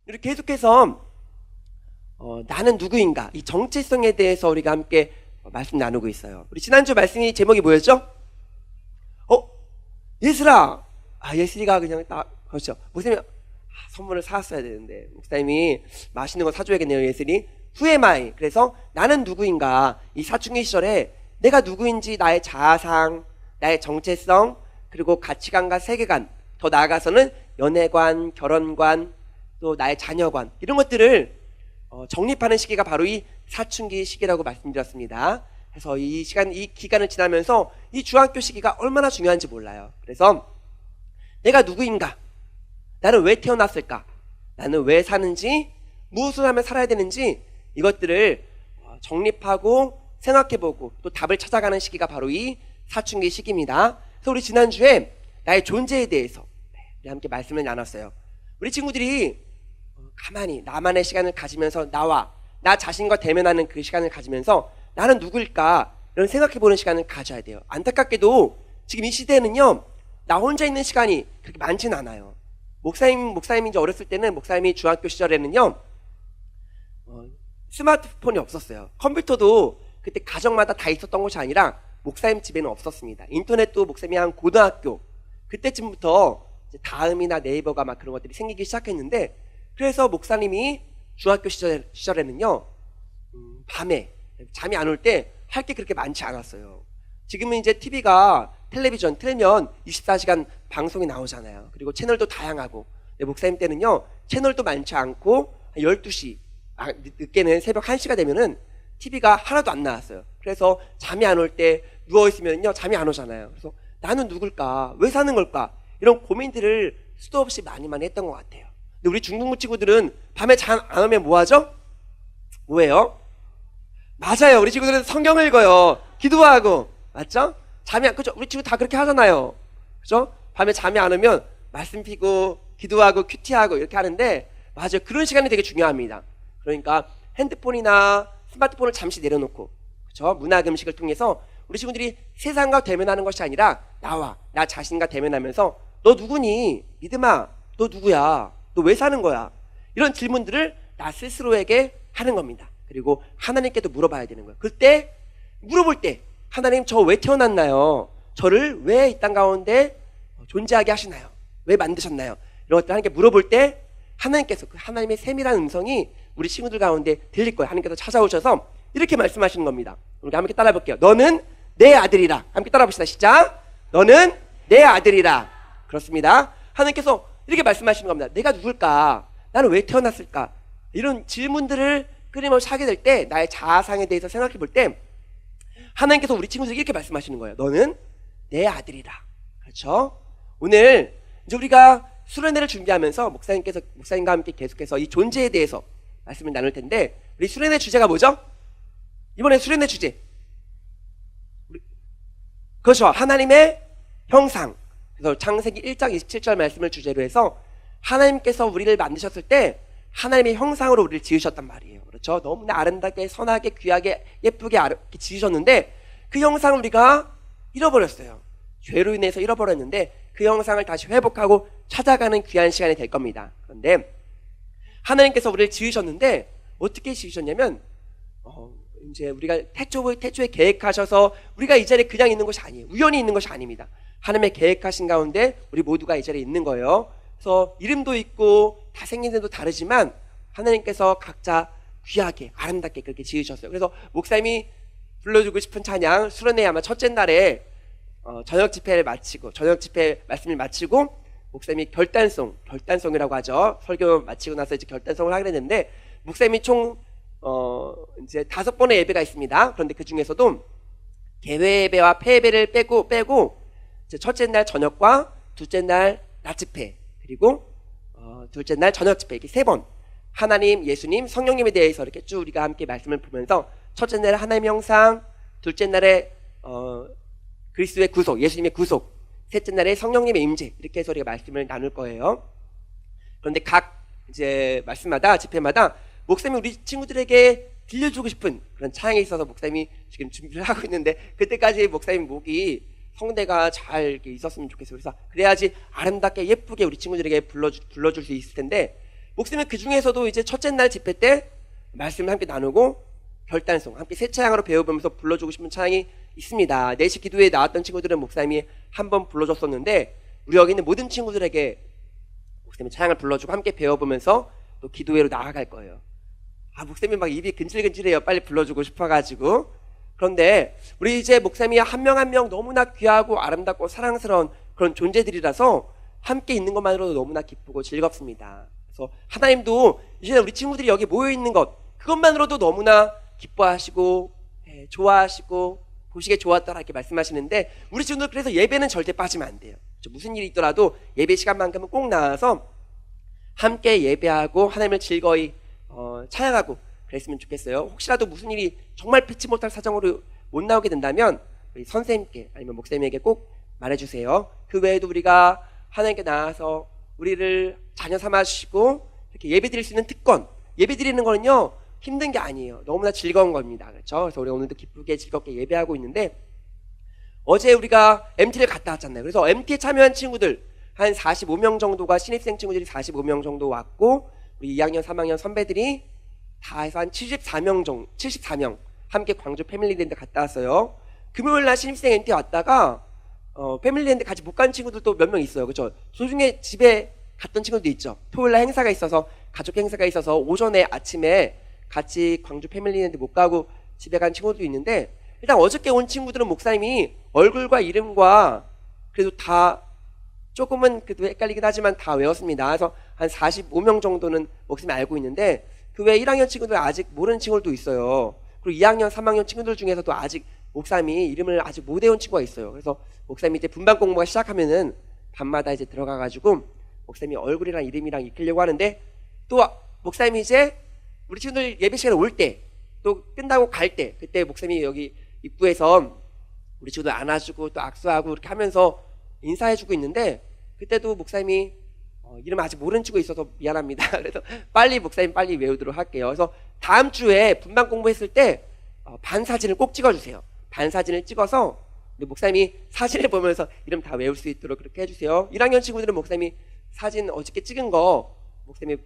이렇게 계속해서 나는 누구인가, 이 정체성에 대해서 우리가 함께 말씀 나누고 있어요. 우리 지난주 말씀이 제목이 뭐였죠? 예슬아. 예슬이가 그냥 딱 그렇죠. 목사님이 선물을 사왔어야 되는데 목사님이 맛있는 거 사줘야겠네요. 예슬이. Who am I? 그래서 나는 누구인가, 이 사춘기 시절에 내가 누구인지, 나의 자아상, 나의 정체성, 그리고 가치관과 세계관, 더 나아가서는 연애관, 결혼관, 또 나의 자녀관, 이런 것들을 정립하는 시기가 바로 이 사춘기 시기라고 말씀드렸습니다. 그래서 이 기간을 지나면서 이 중학교 시기가 얼마나 중요한지 몰라요. 그래서 내가 누구인가, 나는 왜 태어났을까, 나는 왜 사는지, 무엇을 하면 살아야 되는지, 이것들을 정립하고 생각해보고 또 답을 찾아가는 시기가 바로 이 사춘기 시기입니다. 그래서 우리 지난주에 나의 존재에 대해서 우리 함께 말씀을 나눴어요. 우리 친구들이 가만히 나만의 시간을 가지면서 나 자신과 대면하는 그 시간을 가지면서 나는 누구일까, 이런 생각해보는 시간을 가져야 돼요. 안타깝게도 지금 이 시대에는요, 나 혼자 있는 시간이 그렇게 많지는 않아요. 목사님이 이제 어렸을 때는, 목사님이 중학교 시절에는요, 스마트폰이 없었어요. 컴퓨터도 그때 가정마다 다 있었던 것이 아니라 목사님 집에는 없었습니다. 인터넷도 목사님이 한 고등학교 그때쯤부터 이제 다음이나 네이버가 막 그런 것들이 생기기 시작했는데, 그래서 목사님이 중학교 시절에는요, 밤에 잠이 안 올 때 할 게 그렇게 많지 않았어요. 지금은 이제 텔레비전 틀면 24시간 방송이 나오잖아요. 그리고 채널도 다양하고. 목사님 때는요, 채널도 많지 않고 12시, 늦게는 새벽 1시가 되면은 TV가 하나도 안 나왔어요. 그래서 잠이 안 올 때 누워있으면요, 잠이 안 오잖아요. 그래서 나는 누굴까, 왜 사는 걸까, 이런 고민들을 수도 없이 많이 했던 것 같아요. 근데 우리 중등부 친구들은 밤에 잠 안 오면 뭐 하죠? 뭐예요? 맞아요. 우리 친구들은 성경을 읽어요. 기도하고. 맞죠? 그죠? 우리 친구 다 그렇게 하잖아요. 그죠? 밤에 잠이 안 오면 말씀 피고 기도하고 큐티하고 이렇게 하는데, 맞아요. 그런 시간이 되게 중요합니다. 그러니까 핸드폰이나 스마트폰을 잠시 내려놓고, 그죠? 문학 음식을 통해서 우리 친구들이 세상과 대면하는 것이 아니라 나 자신과 대면하면서 너 누구니? 믿음아, 너 누구야? 너 왜 사는 거야? 이런 질문들을 나 스스로에게 하는 겁니다. 그리고 하나님께도 물어봐야 되는 거예요. 그때 물어볼 때, 하나님 저 왜 태어났나요? 저를 왜 이 땅 가운데 존재하게 하시나요? 왜 만드셨나요? 이런 것들 하나님께 물어볼 때 하나님께서, 그 하나님의 세밀한 음성이 우리 친구들 가운데 들릴 거예요. 하나님께서 찾아오셔서 이렇게 말씀하시는 겁니다. 우리 함께 따라 볼게요. 너는 내 아들이라. 함께 따라 봅시다. 시작. 너는 내 아들이라. 그렇습니다. 하나님께서 이렇게 말씀하시는 겁니다. 내가 누굴까? 나는 왜 태어났을까? 이런 질문들을 끊임없이 하게 될 때, 나의 자아상에 대해서 생각해 볼 때 하나님께서 우리 친구들에게 이렇게 말씀하시는 거예요. 너는 내 아들이라. 그렇죠? 오늘 이제 우리가 수련회를 준비하면서 목사님과 함께 계속해서 이 존재에 대해서 말씀을 나눌 텐데, 우리 수련회 주제가 뭐죠? 이번에 수련회 주제, 그렇죠. 하나님의 형상. 그래서 창세기 1장 27절 말씀을 주제로 해서 하나님께서 우리를 만드셨을 때 하나님의 형상으로 우리를 지으셨단 말이에요. 그렇죠? 너무나 아름답게, 선하게, 귀하게, 예쁘게 지으셨는데 그 형상을 우리가 잃어버렸어요. 죄로 인해서 잃어버렸는데 그 형상을 다시 회복하고 찾아가는 귀한 시간이 될 겁니다. 그런데 하나님께서 우리를 지으셨는데 어떻게 지으셨냐면, 이제 우리가 태초에 계획하셔서 우리가 이 자리에 그냥 있는 것이 아니에요. 우연히 있는 것이 아닙니다. 하나님의 계획하신 가운데 우리 모두가 이 자리에 있는 거예요. 그래서 이름도 있고 다 생긴 데도 다르지만 하나님께서 각자 귀하게, 아름답게 그렇게 지으셨어요. 그래서 목사님이 불러주고 싶은 찬양, 수련회 아마 첫째 날에 저녁 집회 말씀을 마치고 목사님이 결단송이라고 하죠. 설교 마치고 나서 이제 결단송을 하게 됐는데, 목사님이 총 이제 5번의 예배가 있습니다. 그런데 그 중에서도 개회 예배와 폐예배를 빼고 이제 첫째 날 저녁과 둘째 날 낮 집회, 그리고 둘째 날 저녁 집회, 이렇게 3번 하나님, 예수님, 성령님에 대해서 이렇게 쭉 우리가 함께 말씀을 보면서, 첫째 날에 하나님의 형상, 둘째 날에 그리스도의 구속, 예수님의 구속, 셋째 날에 성령님의 임재, 이렇게 해서 우리가 말씀을 나눌 거예요. 그런데 각 이제 말씀마다, 집회마다 목사님이 우리 친구들에게 들려주고 싶은 그런 찬양에 있어서 목사님이 지금 준비를 하고 있는데, 그때까지 목사님 목이 성대가 잘 이렇게 있었으면 좋겠어요. 그래서 그래야지 아름답게 예쁘게 우리 친구들에게 불러줄 수 있을 텐데, 목사님은 그 중에서도 이제 첫째 날 집회 때 말씀을 함께 나누고 결단송 함께 새 찬양으로 배워보면서 불러주고 싶은 찬양이 있습니다. 4시 기도회에 나왔던 친구들은 목사님이 한 번 불러줬었는데 우리 여기 있는 모든 친구들에게 목사님이 찬양을 불러주고 함께 배워보면서 또 기도회로 나아갈 거예요. 목사님이 막 입이 근질근질해요. 빨리 불러주고 싶어가지고. 그런데 우리 이제 목사님이 한 명 한 명 너무나 귀하고 아름답고 사랑스러운 그런 존재들이라서 함께 있는 것만으로도 너무나 기쁘고 즐겁습니다. 그래서 하나님도 이제 우리 친구들이 여기 모여있는 것 그것만으로도 너무나 기뻐하시고 좋아하시고 보시기에 좋았더라 이렇게 말씀하시는데 우리 친구들 그래서 예배는 절대 빠지면 안 돼요. 무슨 일이 있더라도 예배 시간만큼은 꼭 나와서 함께 예배하고 하나님을 즐거이 찬양하고 그랬으면 좋겠어요. 혹시라도 무슨 일이 정말 피치 못할 사정으로 못 나오게 된다면 우리 선생님께 아니면 목사님에게 꼭 말해주세요. 그 외에도 우리가 하나님께 나와서 우리를 자녀 삼아주시고 이렇게 예배드릴 수 있는 특권, 예배드리는 거는요 힘든 게 아니에요. 너무나 즐거운 겁니다. 그렇죠? 그래서 우리가 오늘도 기쁘게 즐겁게 예배하고 있는데 어제 우리가 MT를 갔다 왔잖아요. 그래서 MT에 참여한 친구들 한 45명 정도가 신입생 친구들이 45명 정도 왔고 우리 2학년, 3학년 선배들이 다 해서 한 74명 함께 광주 패밀리랜드 갔다 왔어요. 금요일날 신입생 MT 왔다가 패밀리랜드 같이 못 간 친구들도 몇 명 있어요. 그렇죠? 도중에 집에 갔던 친구도 있죠. 토요일날 행사가 있어서 가족 행사가 있어서 오전에 아침에 같이 광주 패밀리랜드 못 가고 집에 간 친구도 있는데 일단 어저께 온 친구들은 목사님이 얼굴과 이름과 그래도 다 조금은 그래도 헷갈리긴 하지만 다 외웠습니다. 그래서 한 45명 정도는 목사님이 알고 있는데 그 외에 1학년 친구들 아직 모르는 친구들도 있어요. 그리고 2학년, 3학년 친구들 중에서도 아직 목사님이 이름을 아직 못 외운 친구가 있어요. 그래서 목사님이 이제 분반 공부가 시작하면은 밤마다 이제 들어가가지고 목사님이 얼굴이랑 이름이랑 익히려고 하는데 또 목사님이 이제 우리 친구들 예배 시간에 올 때 또 끝나고 갈 때 그때 목사님이 여기 입구에서 우리 친구들 안아주고 또 악수하고 이렇게 하면서 인사해주고 있는데 그때도 목사님이 이름 아직 모르는 친구 있어서 미안합니다. 그래서 목사님 빨리 외우도록 할게요. 그래서 다음 주에 분반 공부했을 때 반사진을 꼭 찍어주세요. 반사진을 찍어서 목사님이 사진을 보면서 이름 다 외울 수 있도록 그렇게 해주세요. 1학년 친구들은 목사님이 사진 어저께 찍은 거 목사님이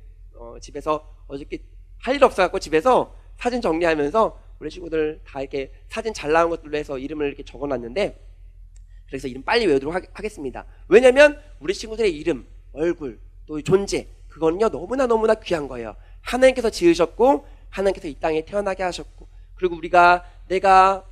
집에서 어저께 할 일 없어갖고 집에서 사진 정리하면서 우리 친구들 다 이렇게 사진 잘 나온 것들로 해서 이름을 이렇게 적어놨는데 그래서 이름 빨리 외우도록 하겠습니다. 왜냐면 우리 친구들의 이름, 얼굴, 또 존재 그거는요 너무나 귀한 거예요. 하나님께서 지으셨고 하나님께서 이 땅에 태어나게 하셨고 그리고 내가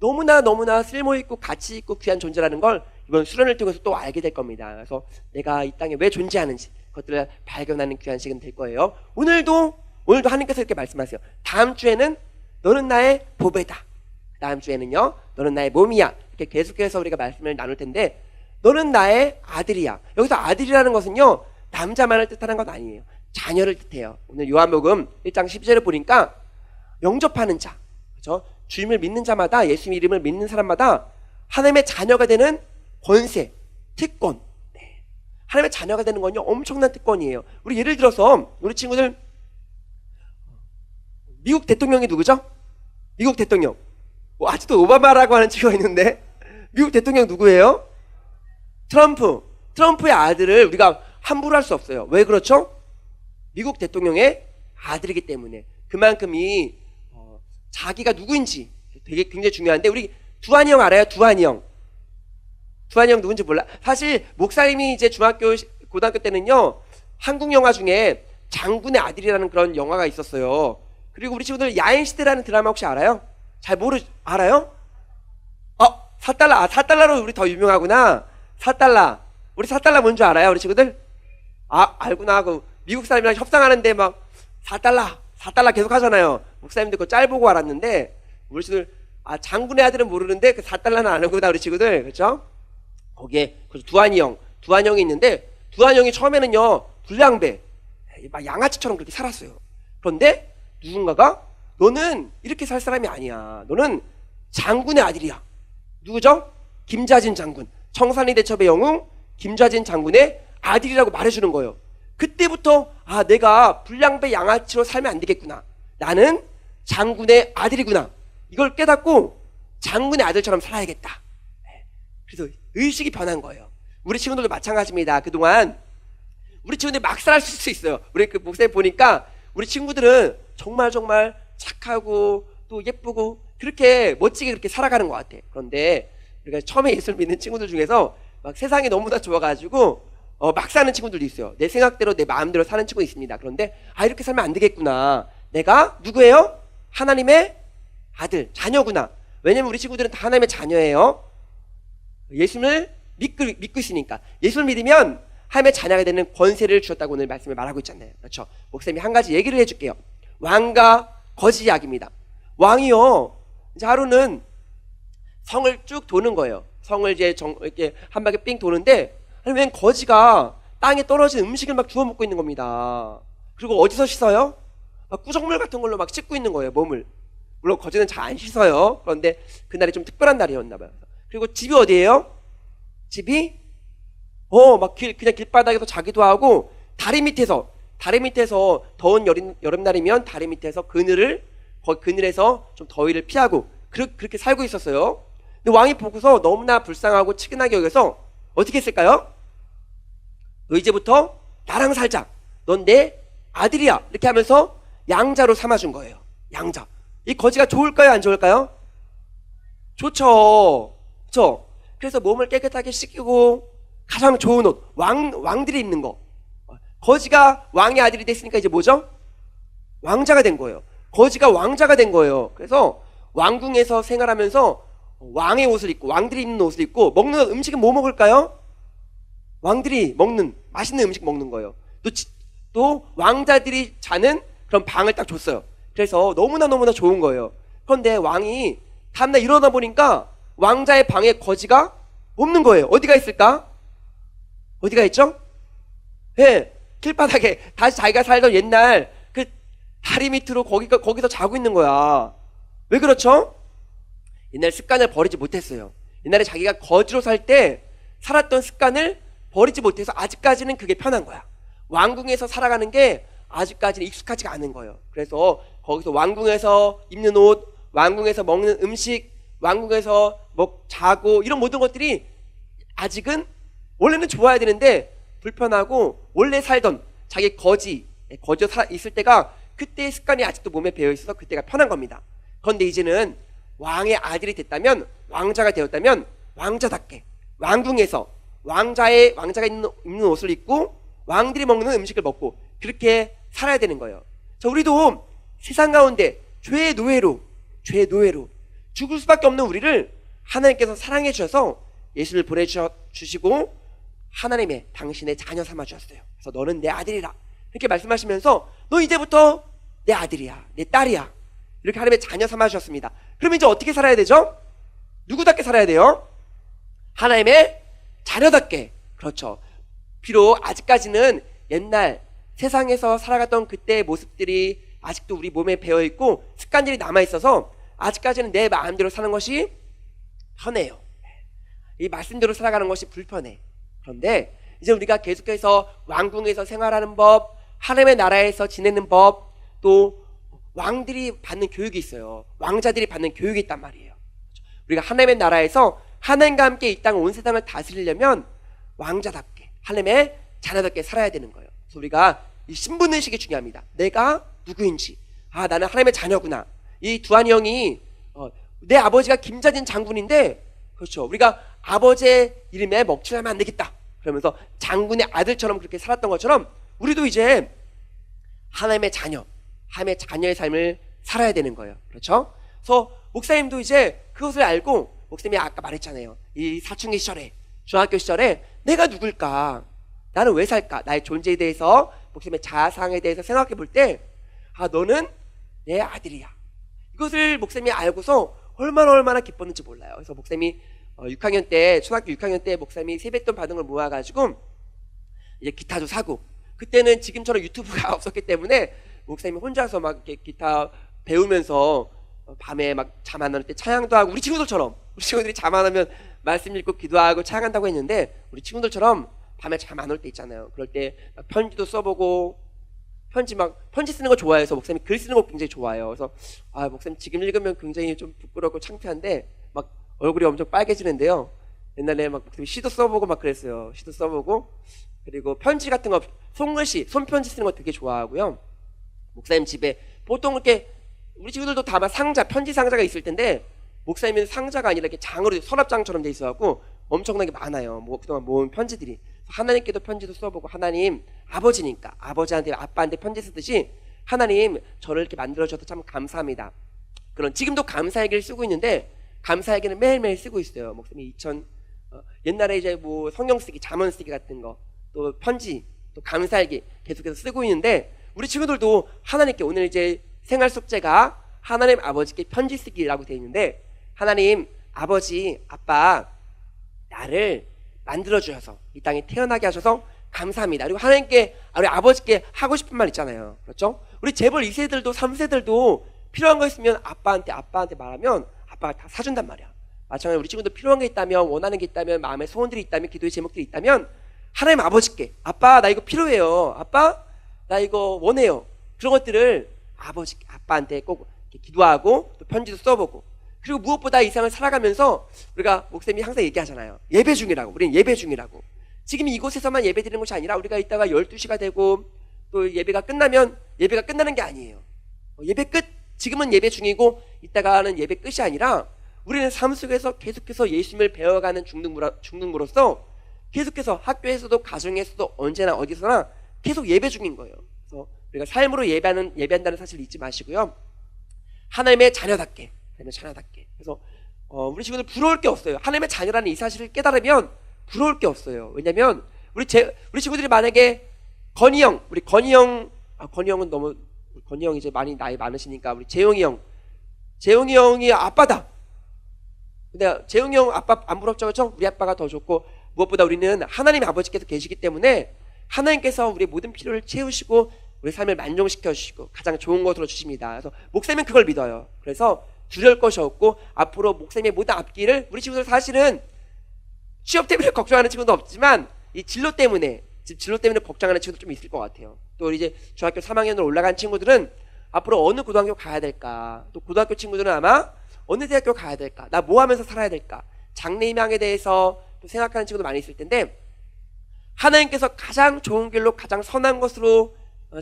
너무나 쓸모있고 가치있고 귀한 존재라는 걸 이번 수련을 통해서 또 알게 될 겁니다. 그래서 내가 이 땅에 왜 존재하는지 그것들을 발견하는 귀한 시간 될 거예요. 오늘도 하나님께서 이렇게 말씀하세요. 다음 주에는 너는 나의 보배다. 다음 주에는요 너는 나의 몸이야. 이렇게 계속해서 우리가 말씀을 나눌 텐데 너는 나의 아들이야. 여기서 아들이라는 것은요 남자만을 뜻하는 건 아니에요. 자녀를 뜻해요. 오늘 요한복음 1장 12절을 보니까 영접하는 자, 그렇죠? 주님을 믿는 자마다 예수님 이름을 믿는 사람마다 하나님의 자녀가 되는 권세, 특권. 하나님의 자녀가 되는 건요 엄청난 특권이에요. 우리 예를 들어서 우리 친구들 미국 대통령이 누구죠? 미국 대통령. 아직도 오바마라고 하는 친구가 있는데 미국 대통령 누구예요? 트럼프의 아들을 우리가 함부로 할 수 없어요. 왜 그렇죠? 미국 대통령의 아들이기 때문에 그만큼 자기가 누구인지 되게 굉장히 중요한데 우리 두한이 형 알아요? 두한이 형 누군지 몰라. 사실 목사님이 이제 중학교 고등학교 때는요 한국 영화 중에 장군의 아들이라는 그런 영화가 있었어요. 그리고 우리 친구들 야인시대라는 드라마 혹시 알아요? 알아요? 사달라로 우리 더 유명하구나. 사달라. 우리 사달라 뭔지 알아요? 우리 친구들? 알구나 하고 미국 사람이랑 협상하는데 막 사달라 계속 하잖아요. 목사님도 그거 짤 보고 알았는데 우리 친구들 장군의 아들은 모르는데 그 사달라는 아는구나 우리 친구들. 그렇죠? 거기에 두한이 형이 있는데 두한이 형이 처음에는요 불량배 막 양아치처럼 그렇게 살았어요. 그런데 누군가가 너는 이렇게 살 사람이 아니야. 너는 장군의 아들이야. 누구죠? 김좌진 장군. 청산리 대첩의 영웅 김좌진 장군의 아들이라고 말해주는 거예요. 그때부터 내가 불량배 양아치로 살면 안 되겠구나. 나는 장군의 아들이구나. 이걸 깨닫고 장군의 아들처럼 살아야겠다. 그래서 의식이 변한 거예요. 우리 친구들도 마찬가지입니다. 그동안 우리 친구들이 막 살아갈 수 있어요. 우리 그 목사님 보니까 우리 친구들은 정말 정말 착하고 또 예쁘고 그렇게 멋지게 그렇게 살아가는 것 같아. 그런데 우리가 처음에 예수를 믿는 친구들 중에서 막 세상이 너무나 좋아가지고 막 사는 친구들도 있어요. 내 생각대로 내 마음대로 사는 친구 있습니다. 그런데 이렇게 살면 안 되겠구나. 내가 누구예요? 하나님의 아들, 자녀구나. 왜냐면 우리 친구들은 다 하나님의 자녀예요. 예수를 믿고 있으니까. 예수를 믿으면 하나님의 자녀가 되는 권세를 주셨다고 오늘 말씀을 말하고 있잖아요. 그렇죠? 목사님이 한 가지 얘기를 해줄게요. 왕과 거지 이야기입니다. 왕이요, 이제 하루는 성을 쭉 도는 거예요. 성을 이제 이렇게 한 바퀴 삥 도는데, 웬 거지가 땅에 떨어진 음식을 막 주워 먹고 있는 겁니다. 그리고 어디서 씻어요? 막 구정물 같은 걸로 막 씻고 있는 거예요, 몸을. 물론 거지는 잘 안 씻어요. 그런데 그날이 좀 특별한 날이었나 봐요. 그리고 집이 어디예요? 집이 막 그냥 길바닥에서 자기도 하고 다리 밑에서 더운 여름날이면 다리 밑에서 그늘에서 좀 더위를 피하고 그렇게 살고 있었어요. 근데 왕이 보고서 너무나 불쌍하고 치근하게 여겨서 어떻게 했을까요? 너 이제부터 나랑 살자. 넌 내 아들이야. 이렇게 하면서 양자로 삼아준 거예요. 양자. 이 거지가 좋을까요? 안 좋을까요? 좋죠. 그렇죠? 그래서 몸을 깨끗하게 씻기고 가장 좋은 옷, 왕들이 입는 거. 거지가 왕의 아들이 됐으니까 이제 뭐죠? 왕자가 된 거예요. 거지가 왕자가 된 거예요. 그래서 왕궁에서 생활하면서 왕의 옷을 입고 왕들이 입는 옷을 입고 먹는 음식은 뭐 먹을까요? 왕들이 먹는 맛있는 음식 먹는 거예요. 또 왕자들이 자는 그런 방을 딱 줬어요. 그래서 너무나 좋은 거예요. 그런데 왕이 다음날 일어나 보니까 왕자의 방에 거지가 없는 거예요. 어디가 있을까? 어디가 있죠? 네, 길바닥에 다시 자기가 살던 옛날 그 다리 밑으로 거기서 자고 있는 거야. 왜 그렇죠? 옛날 습관을 버리지 못했어요. 옛날에 자기가 거지로 살 때 살았던 습관을 버리지 못해서 아직까지는 그게 편한 거야. 왕궁에서 살아가는 게 아직까지는 익숙하지가 않은 거예요. 그래서 거기서 왕궁에서 입는 옷, 왕궁에서 먹는 음식, 왕궁에서 자고 이런 모든 것들이 아직은 원래는 좋아야 되는데 불편하고 원래 살던 자기 거지에 있을 때가 그때의 습관이 아직도 몸에 배어있어서 그때가 편한 겁니다. 그런데 이제는 왕의 아들이 됐다면, 왕자가 되었다면 왕자답게 왕궁에서 왕자가 입는 옷을 입고 왕들이 먹는 음식을 먹고 그렇게 살아야 되는 거예요. 자, 우리도 세상 가운데 죄의 노예로 죽을 수밖에 없는 우리를 하나님께서 사랑해 주셔서 예수를 보내주시고 하나님의 당신의 자녀 삼아 주셨어요. 그래서 너는 내 아들이라 이렇게 말씀하시면서 너 이제부터 내 아들이야, 내 딸이야, 이렇게 하나님의 자녀 삼아 주셨습니다. 그럼 이제 어떻게 살아야 되죠? 누구답게 살아야 돼요? 하나님의 자녀답게. 그렇죠. 비록 아직까지는 옛날 세상에서 살아갔던 그때의 모습들이 아직도 우리 몸에 배어있고 습관들이 남아있어서 아직까지는 내 마음대로 사는 것이 편해요. 이 말씀대로 살아가는 것이 불편해. 그런데 이제 우리가 계속해서 왕궁에서 생활하는 법, 하나님의 나라에서 지내는 법, 또 왕들이 받는 교육이 있어요. 왕자들이 받는 교육이 있단 말이에요. 우리가 하나님의 나라에서 하나님과 함께 이 땅 온 세상을 다스리려면 왕자답게 하나님의 자녀답게 살아야 되는 거예요. 그래서 우리가 이 신분의식이 중요합니다. 내가 누구인지, 나는 하나님의 자녀구나. 이 두한이 형이 내 아버지가 김자진 장군인데, 그렇죠, 우리가 아버지의 이름에 먹칠하면 안 되겠다 그러면서 장군의 아들처럼 그렇게 살았던 것처럼 우리도 이제 하나님의 자녀의 삶을 살아야 되는 거예요. 그렇죠? 그래서 목사님도 이제 그것을 알고, 목사님이 아까 말했잖아요. 이 사춘기 시절에, 중학교 시절에 내가 누굴까? 나는 왜 살까? 나의 존재에 대해서, 목사님의 자상에 대해서 생각해 볼 때, 너는 내 아들이야. 이것을 목사님이 알고서 얼마나 기뻤는지 몰라요. 그래서 목사님이 초등학교 6학년 때 목사님이 세뱃돈 받은 걸 모아가지고 이제 기타도 사고, 그때는 지금처럼 유튜브가 없었기 때문에 목사님이 혼자서 막 이렇게 기타 배우면서 밤에 막 잠 안 올 때 찬양도 하고, 우리 친구들이 잠 안 오면 말씀 읽고 기도하고 찬양한다고 했는데, 우리 친구들처럼 밤에 잠 안 올 때 있잖아요. 그럴 때 막 편지도 써보고, 편지 쓰는 거 좋아해서 목사님이 글 쓰는 거 굉장히 좋아해요. 그래서 목사님 지금 읽으면 굉장히 좀 부끄럽고 창피한데 막 얼굴이 엄청 빨개지는데요. 옛날에 막 목사님이 시도 써보고 막 그랬어요. 시도 써보고 그리고 편지 같은 거, 손글씨, 손편지 쓰는 거 되게 좋아하고요. 목사님 집에 보통 이렇게 우리 친구들도 다 아마 상자, 편지 상자가 있을 텐데 목사님은 상자가 아니라 이렇게 장으로 서랍장처럼 돼 있어갖고 엄청나게 많아요. 뭐 그동안 모은 편지들이. 하나님께도 편지도 써보고, 하나님 아버지니까 아버지한테 아빠한테 편지 쓰듯이 하나님 저를 이렇게 만들어주셔서 참 감사합니다. 그런 지금도 감사일기를 쓰고 있는데 감사일기는 매일매일 쓰고 있어요. 목사님이 옛날에 이제 뭐 성경 쓰기, 잠언 쓰기 같은 거, 또 편지, 또 감사일기 계속해서 쓰고 있는데 우리 친구들도 하나님께 오늘 이제 생활 숙제가 하나님 아버지께 편지 쓰기라고 되어 있는데, 하나님 아버지 아빠 나를 만들어 주셔서 이 땅에 태어나게 하셔서 감사합니다. 그리고 하나님께, 우리 아버지께 하고 싶은 말 있잖아요. 그렇죠? 우리 재벌 2세들도 3세들도 필요한 거 있으면 아빠한테 말하면 아빠가 다 사준단 말이야. 마찬가지로 우리 친구도 필요한 게 있다면, 원하는 게 있다면, 마음의 소원들이 있다면, 기도의 제목들이 있다면 하나님 아버지께 아빠 나 이거 필요해요, 아빠 나 이거 원해요, 그런 것들을 아빠한테 꼭 이렇게 기도하고 또 편지도 써보고, 그리고 무엇보다 이 세상을 살아가면서 우리가 목사님이 항상 얘기하잖아요. 예배 중이라고. 우리는 예배 중이라고. 지금 이곳에서만 예배 드리는 것이 아니라 우리가 이따가 12시가 되고 또 예배가 끝나면 예배가 끝나는 게 아니에요. 예배 끝, 지금은 예배 중이고 이따가는 예배 끝이 아니라 우리는 삶 속에서 계속해서 예수님을 배워가는 중등부로서 계속해서 학교에서도 가정에서도 언제나 어디서나 계속 예배 중인 거예요. 그래서 우리가 삶으로 예배한다는 사실을 잊지 마시고요. 하나님의 자녀답게. 그래서 우리 친구들 부러울 게 없어요. 하나님의 자녀라는 이 사실을 깨달으면 부러울 게 없어요. 왜냐면 우리 친구들이 만약에 건희형은 이제 많이 나이 많으시니까 우리 재용이 형이 아빠다. 근데 재용이 형 아빠 안 부럽죠? 그렇죠? 우리 아빠가 더 좋고, 무엇보다 우리는 하나님의 아버지께서 계시기 때문에 하나님께서 우리의 모든 필요를 채우시고 우리 삶을 만족시켜 주시고 가장 좋은 것으로 주십니다. 그래서 목사님은 그걸 믿어요. 그래서 두려울 것이 없고 앞으로 목사님의 모든 앞길을, 우리 친구들 사실은 취업 때문에 걱정하는 친구도 없지만 이 진로 때문에 걱정하는 친구도 좀 있을 것 같아요. 또 이제 중학교 3학년으로 올라간 친구들은 앞으로 어느 고등학교 가야 될까, 또 고등학교 친구들은 아마 어느 대학교 가야 될까, 나 뭐 하면서 살아야 될까, 장래희망에 대해서 또 생각하는 친구도 많이 있을 텐데, 하나님께서 가장 좋은 길로 가장 선한 것으로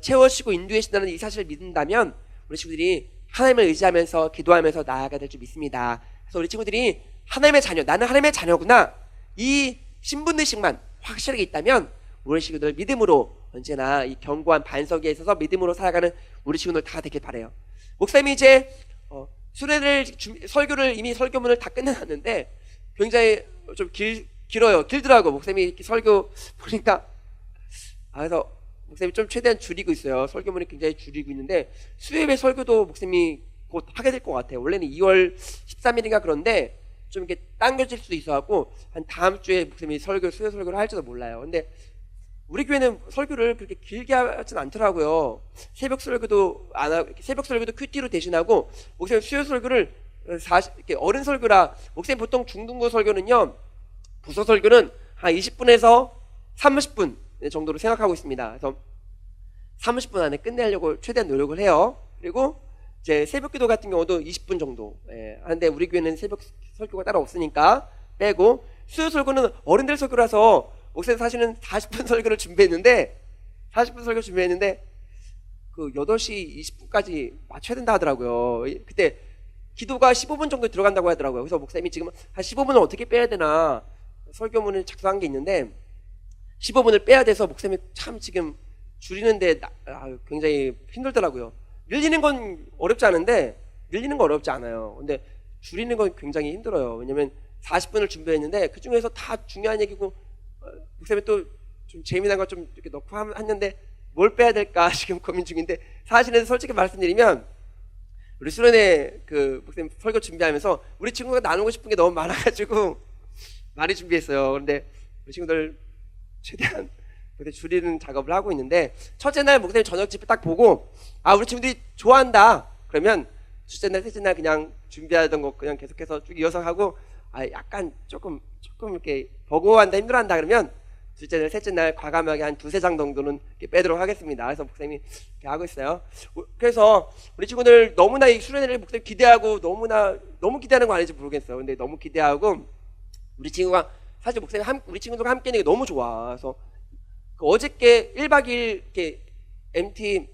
채워주시고 인도해 주신다는 이 사실을 믿는다면 우리 친구들이 하나님을 의지하면서 기도하면서 나아가야 될 줄 믿습니다. 그래서 우리 친구들이 하나님의 자녀, 나는 하나님의 자녀구나, 이 신분의식만 확실하게 있다면 우리 친구들 믿음으로 언제나 이 견고한 반석에 있어서 믿음으로 살아가는 우리 친구들 다 되길 바라요. 목사님이 이제 설교를 이미 설교문을 다 끝내놨는데 굉장히 좀 길더라고. 목사님이 이렇게 설교 보니까 그래서 목사님이 좀 최대한 줄이고 있어요. 설교문이 굉장히 줄이고 있는데 수요일에 설교도 목사님이 곧 하게 될 것 같아요. 원래는 2월 13일인가 그런데 좀 이렇게 당겨질 수도 있어갖고 한 다음 주에 목사님이 수요 설교를 할지도 몰라요. 근데 우리 교회는 설교를 그렇게 길게 하진 않더라고요. 새벽 설교도 안 하고, 새벽 설교도 큐티로 대신하고, 목사님 수요 설교를 이렇게 어른 설교라, 목사님 보통 중등부 설교는요, 부서 설교는 한 20분에서 30분 정도로 생각하고 있습니다. 그래서 30분 안에 끝내려고 최대한 노력을 해요. 그리고 이제 새벽 기도 같은 경우도 20분 정도 하는데 우리 교회는 새벽 설교가 따로 없으니까 빼고, 수요 설교는 어른들 설교라서 목사님 사실은 40분 설교를 준비했는데 그 8시 20분까지 맞춰야 된다 하더라고요. 그때 기도가 15분 정도 들어간다고 하더라고요. 그래서 목사님이 지금 한 15분을 어떻게 빼야 되나 설교문을 작성한 게 있는데 15분을 빼야 돼서 목사님이 참 지금 줄이는데 굉장히 힘들더라고요. 늘리는 건 어렵지 않아요. 근데 줄이는 건 굉장히 힘들어요. 왜냐면 40분을 준비했는데 그 중에서 다 중요한 얘기고, 목사님이 또 좀 재미난 거 좀 이렇게 넣고 했는데 뭘 빼야 될까 지금 고민 중인데, 사실은 솔직히 말씀드리면 우리 수련회 그 목사님 설교 준비하면서 우리 친구가 나누고 싶은 게 너무 많아가지고 많이 준비했어요. 그런데 우리 친구들 최대한 줄이는 작업을 하고 있는데, 첫째 날 목사님 저녁 집에 딱 보고 우리 친구들이 좋아한다 그러면 둘째 날 셋째 날 그냥 준비하던 거 그냥 계속해서 쭉 이어서 하고, 약간 조금 이렇게 버거워한다 힘들어한다 그러면 둘째 날 셋째 날 과감하게 한 2-3장 정도는 빼도록 하겠습니다. 그래서 목사님이 이렇게 하고 있어요. 그래서 우리 친구들 너무나 이 수련회를 목사님 기대하고 너무 기대하는 거 아닌지 모르겠어요. 근데 너무 기대하고 우리 친구가 사실 우리 친구들과 함께 있는 게 너무 좋아. 그래서 그 어저께 1박 2일 이렇게 MT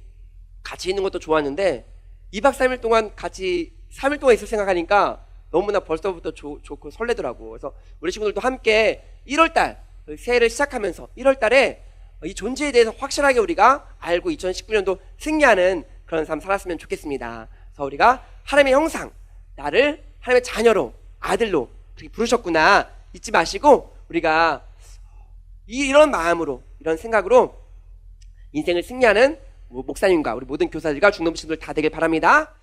같이 있는 것도 좋았는데 2박 3일 동안 같이 3일 동안 있을 생각하니까 너무나 벌써부터 좋고 설레더라고. 그래서 우리 친구들도 함께 1월달 새해를 시작하면서 1월달에 이 존재에 대해서 확실하게 우리가 알고 2019년도 승리하는 그런 삶 살았으면 좋겠습니다. 그래서 우리가 하나님의 형상, 나를 하나님의 자녀로, 아들로 그렇게 부르셨구나 잊지 마시고 우리가 이런 마음으로, 이런 생각으로 인생을 승리하는 목사님과 우리 모든 교사들과 중동부 친구들 다 되길 바랍니다.